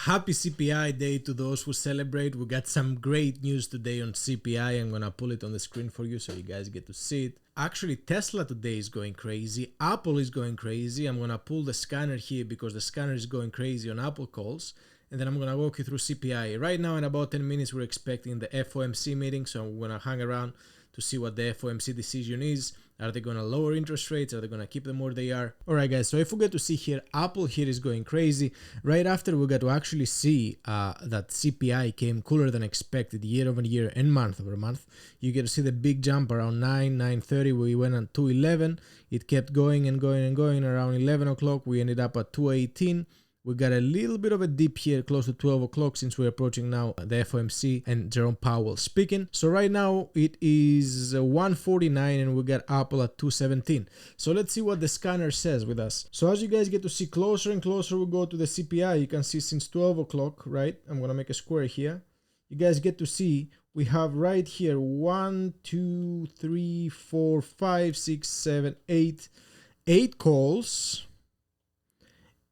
Happy CPI day to those who celebrate. We got some great news today on CPI. I'm gonna pull it on the screen for you so you guys get to see it. Actually, Tesla today is going crazy. Apple is going crazy. I'm gonna pull the scanner here because the scanner is going crazy on Apple calls. And then I'm gonna walk you through CPI. Right now, in about 10 minutes, we're expecting the FOMC meeting. So I'm gonna hang around to see what the FOMC decision is. Are they gonna lower interest rates? Are they gonna keep them where they are? Alright guys, so if we get to see here, Apple here is going crazy. Right after we got to actually see that CPI came cooler than expected year over year and month over month. You get to see the big jump around 9:30. We went on 211. It kept going and going and going. Around 11 o'clock, we ended up at 218. We got a little bit of a dip here close to 12 o'clock since we're approaching now the FOMC and Jerome Powell speaking. So right now it is 149 and we got Apple at 217. So let's see what the scanner says with us. So as you guys get to see closer and closer we go to the CPI, you can see since 12 o'clock, right? I'm going to make a square here. You guys get to see we have right here 1, 2, 3, 4, 5, 6, 7, 8 calls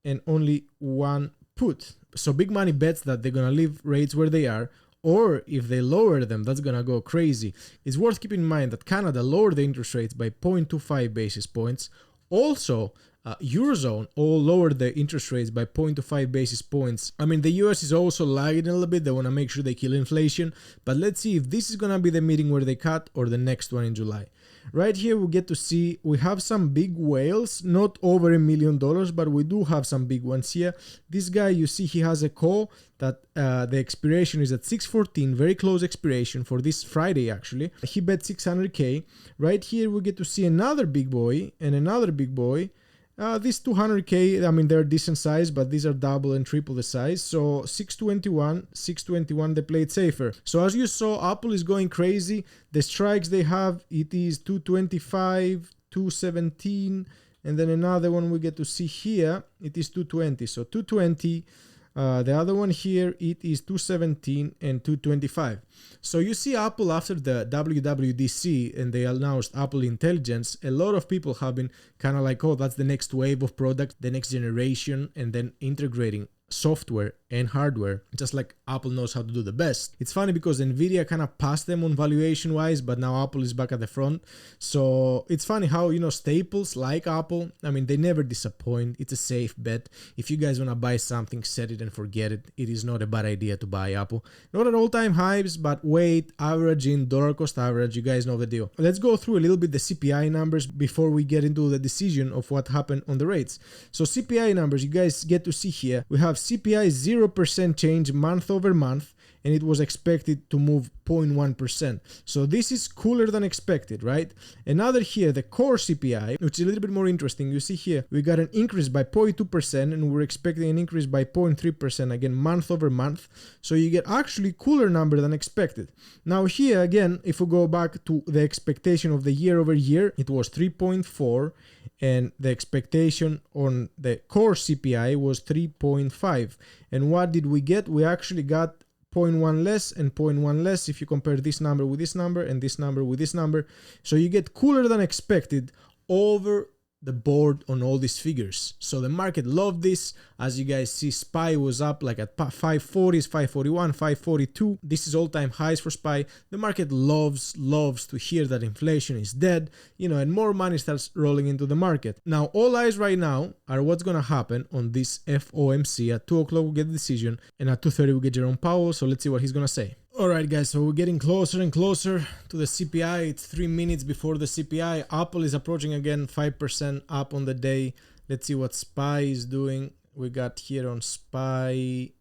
and only one put. So big money bets that they're gonna leave rates where they are, or if they lower them, that's gonna go crazy. It's worth keeping in mind that Canada lowered the interest rates by 0.25 basis points. Also, Eurozone all lowered the interest rates by 0.25 basis points. I mean, the US is also lagging a little bit. They want to make sure they kill inflation. But let's see if this is going to be the meeting where they cut or the next one in July. Right here, we get to see we have some big whales, not over $1 million, but we do have some big ones here. This guy, you see, he has a call that the expiration is at 6:14, very close expiration for this Friday, actually. He bet 600K. Right here, we get to see another big boy and another big boy. These 200K, I mean, they're decent size, but these are double and triple the size. So 621, they played safer. So as you saw, Apple is going crazy. The strikes they have, it is 225, 217, and then another one we get to see here, it is 220. So 220. The other one here, it is 217 and 225. So you see Apple after the WWDC and they announced Apple Intelligence, a lot of people have been kind of like, oh, that's the next wave of product, the next generation, and then integrating software and hardware, just like Apple knows how to do the best. It's funny because Nvidia kind of passed them on valuation wise, but now Apple is back at the front. So it's funny how, you know, staples like Apple, I mean, they never disappoint. It's a safe bet. If you guys want to buy something, set it and forget it. It is not a bad idea to buy Apple. Not at all-time highs, but wait, average in dollar cost average, you guys know the deal. Let's go through a little bit the CPI numbers before we get into the decision of what happened on the rates. So CPI numbers, you guys get to see here, we have CPI 0% change month over month, and it was expected to move 0.1%. So this is cooler than expected, right? Another here, the core CPI, which is a little bit more interesting. You see here, we got an increase by 0.2% and we're expecting an increase by 0.3% again, month over month. So you get actually cooler number than expected. Now here again, if we go back to the expectation of the year over year, it was 3.4 and the expectation on the core CPI was 3.5. And what did we get? We actually got 0.1 less and 0.1 less if you compare this number with this number and this number with this number. So you get cooler than expected over the board on all these figures. So the market loved this. As you guys see, SPY was up like at 540s, 541, 542. This is all-time highs for SPY. The market loves to hear that inflation is dead, you know, and more money starts rolling into the market. Now, all eyes right now are what's going to happen on this FOMC. At 2 o'clock, we get the decision, and at 2:30, we get Jerome Powell. So let's see what he's going to say. Alright guys, so we're getting closer and closer to the CPI. It's 3 minutes before the CPI. Apple is approaching again 5% up on the day. Let's see what SPY is doing. We got here on SPY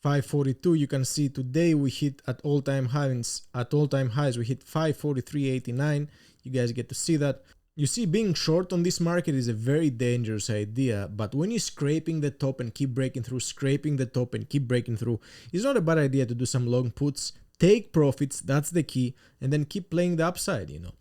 542. You can see today we hit at all-time highs. We hit 543.89. You guys get to see that. You see, being short on this market is a very dangerous idea, but when you're scraping the top and keep breaking through, it's not a bad idea to do some long puts, take profits, that's the key, and then keep playing the upside, you know.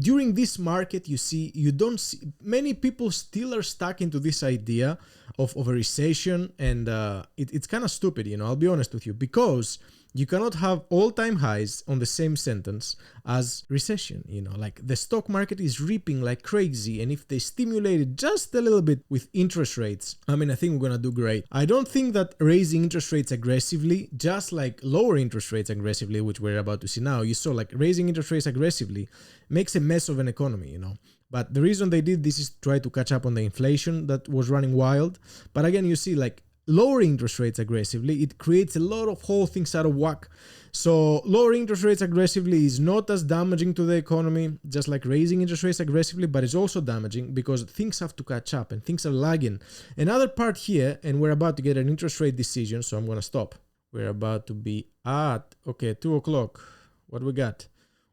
During this market, you don't see, many people still are stuck into this idea of a recession, and it's kind of stupid, you know, I'll be honest with you, because you cannot have all-time highs on the same sentence as recession, you know, like the stock market is reaping like crazy, and if they stimulate it just a little bit with interest rates, I mean, I think we're gonna do great. I don't think that raising interest rates aggressively, just like lower interest rates aggressively, which we're about to see now, you saw like raising interest rates aggressively makes a mess of an economy, you know. But the reason they did this is to try to catch up on the inflation that was running wild. But again, you see like lowering interest rates aggressively, it creates a lot of whole things out of whack. So lowering interest rates aggressively is not as damaging to the economy, just like raising interest rates aggressively, but it's also damaging because things have to catch up and things are lagging. Another part here, and we're about to get an interest rate decision, so I'm going to stop. We're about to be at, okay, 2 o'clock. What we got?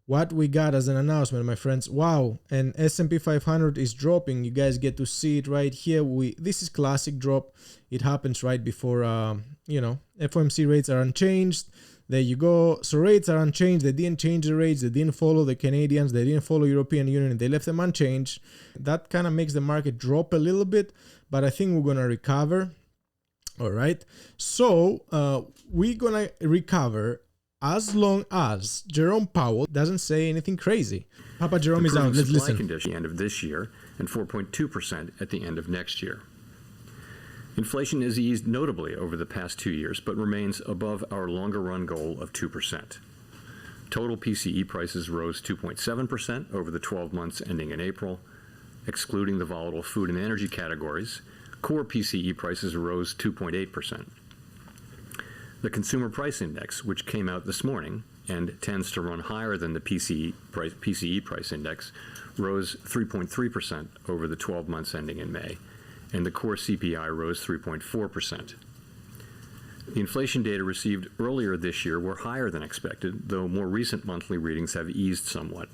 What we got as an announcement, my friends. Wow, and S&P 500 is dropping. You guys get to see it right here. This is classic drop. It happens right before, FOMC rates are unchanged. There you go. So rates are unchanged. They didn't change the rates. They didn't follow the Canadians. They didn't follow European Union. They left them unchanged. That kind of makes the market drop a little bit, but I think we're going to recover. All right. So we're going to recover as long as Jerome Powell doesn't say anything crazy. Papa Jerome is out. Let's listen. Condition at the end of this year and 4.2% at the end of next year. Inflation has eased notably over the past 2 years, but remains above our longer-run goal of 2%. Total PCE prices rose 2.7% over the 12 months ending in April. Excluding the volatile food and energy categories, core PCE prices rose 2.8%. The Consumer Price Index, which came out this morning and tends to run higher than the PCE price index, rose 3.3% over the 12 months ending in May, and the core CPI rose 3.4%. The inflation data received earlier this year were higher than expected, though more recent monthly readings have eased somewhat.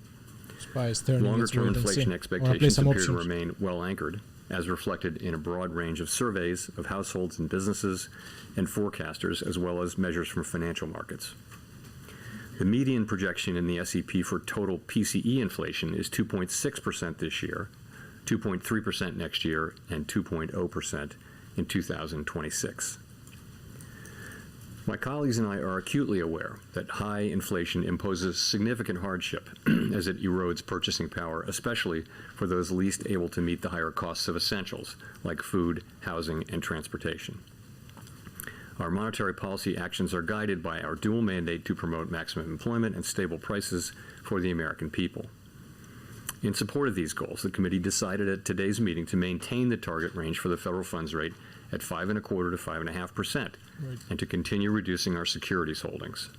Longer-term inflation expectations appear to remain well anchored, as reflected in a broad range of surveys of households and businesses and forecasters, as well as measures from financial markets. The median projection in the SEP for total PCE inflation is 2.6% this year, 2.3% next year, and 2.0% in 2026. My colleagues and I are acutely aware that high inflation imposes significant hardship as it erodes purchasing power, especially for those least able to meet the higher costs of essentials like food, housing, and transportation. Our monetary policy actions are guided by our dual mandate to promote maximum employment and stable prices for the American people. In support of these goals, the committee decided at today's meeting to maintain the target range for the federal funds rate at 5.25% to 5.5%, and to continue reducing our securities holdings.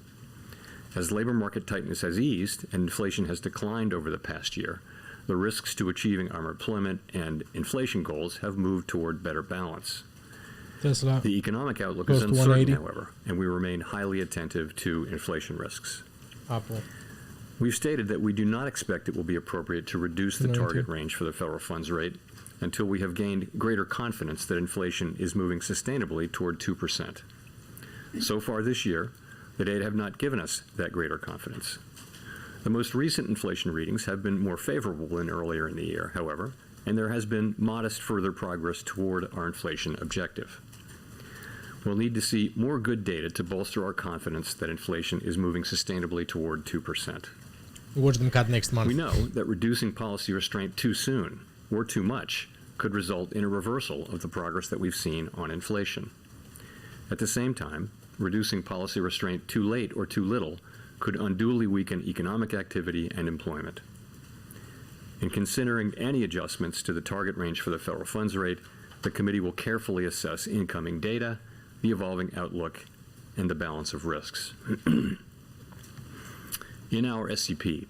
As labor market tightness has eased and inflation has declined over the past year, the risks to achieving our employment and inflation goals have moved toward better balance. The economic outlook is uncertain, however, and we remain highly attentive to inflation risks. We've stated that we do not expect it will be appropriate to reduce the target range for the federal funds rate until we have gained greater confidence that inflation is moving sustainably toward 2%. So far this year, the data have not given us that greater confidence. The most recent inflation readings have been more favorable than earlier in the year, however, and there has been modest further progress toward our inflation objective. We'll need to see more good data to bolster our confidence that inflation is moving sustainably toward 2%. Watch them cut next month. We know that reducing policy restraint too soon or too much could result in a reversal of the progress that we've seen on inflation. At the same time, reducing policy restraint too late or too little could unduly weaken economic activity and employment. In considering any adjustments to the target range for the federal funds rate, the committee will carefully assess incoming data, the evolving outlook, and the balance of risks. In our SEP,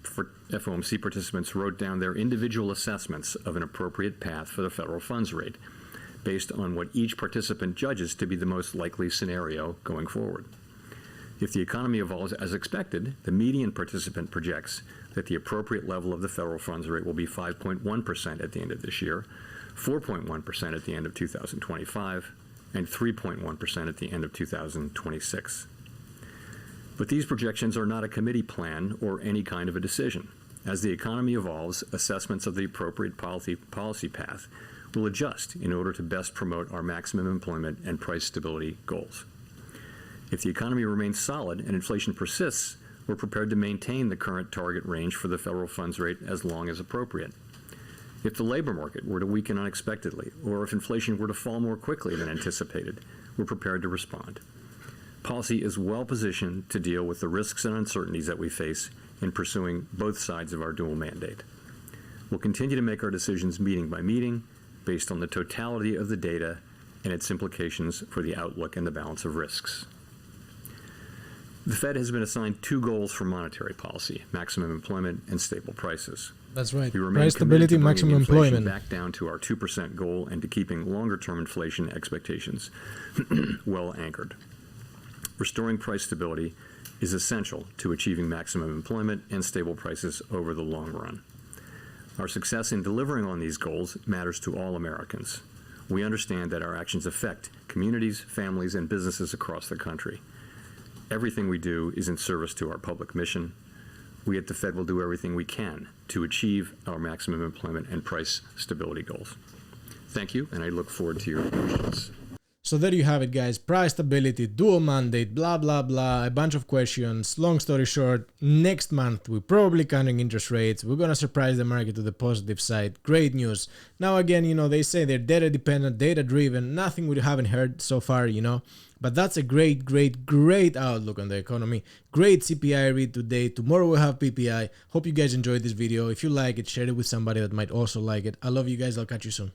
FOMC participants wrote down their individual assessments of an appropriate path for the federal funds rate, based on what each participant judges to be the most likely scenario going forward. If the economy evolves as expected, the median participant projects that the appropriate level of the federal funds rate will be 5.1% at the end of this year, 4.1% at the end of 2025, and 3.1% at the end of 2026. But these projections are not a committee plan or any kind of a decision. As the economy evolves, assessments of the appropriate policy path will adjust in order to best promote our maximum employment and price stability goals. If the economy remains solid and inflation persists, we're prepared to maintain the current target range for the federal funds rate as long as appropriate. If the labor market were to weaken unexpectedly, or if inflation were to fall more quickly than anticipated, we're prepared to respond. Policy is well positioned to deal with the risks and uncertainties that we face in pursuing both sides of our dual mandate. We'll continue to make our decisions meeting by meeting, based on the totality of the data and its implications for the outlook and the balance of risks. The Fed has been assigned two goals for monetary policy: maximum employment and stable prices. That's right. We remain Price committed stability, to bringing maximum inflation employment. back down to our 2% goal and to keeping longer-term inflation expectations well anchored. Restoring price stability is essential to achieving maximum employment and stable prices over the long run. Our success in delivering on these goals matters to all Americans. We understand that our actions affect communities, families, and businesses across the country. Everything we do is in service to our public mission. We at the Fed will do everything we can to achieve our maximum employment and price stability goals. Thank you, and I look forward to your questions. So there you have it, guys. Price stability, dual mandate, blah, blah, blah. A bunch of questions. Long story short, next month we're probably cutting interest rates. We're going to surprise the market to the positive side. Great news. Now, again, they say they're data dependent, data driven. Nothing we haven't heard so far, But that's a great, great, great outlook on the economy. Great CPI read today. Tomorrow we'll have PPI. Hope you guys enjoyed this video. If you like it, share it with somebody that might also like it. I love you guys. I'll catch you soon.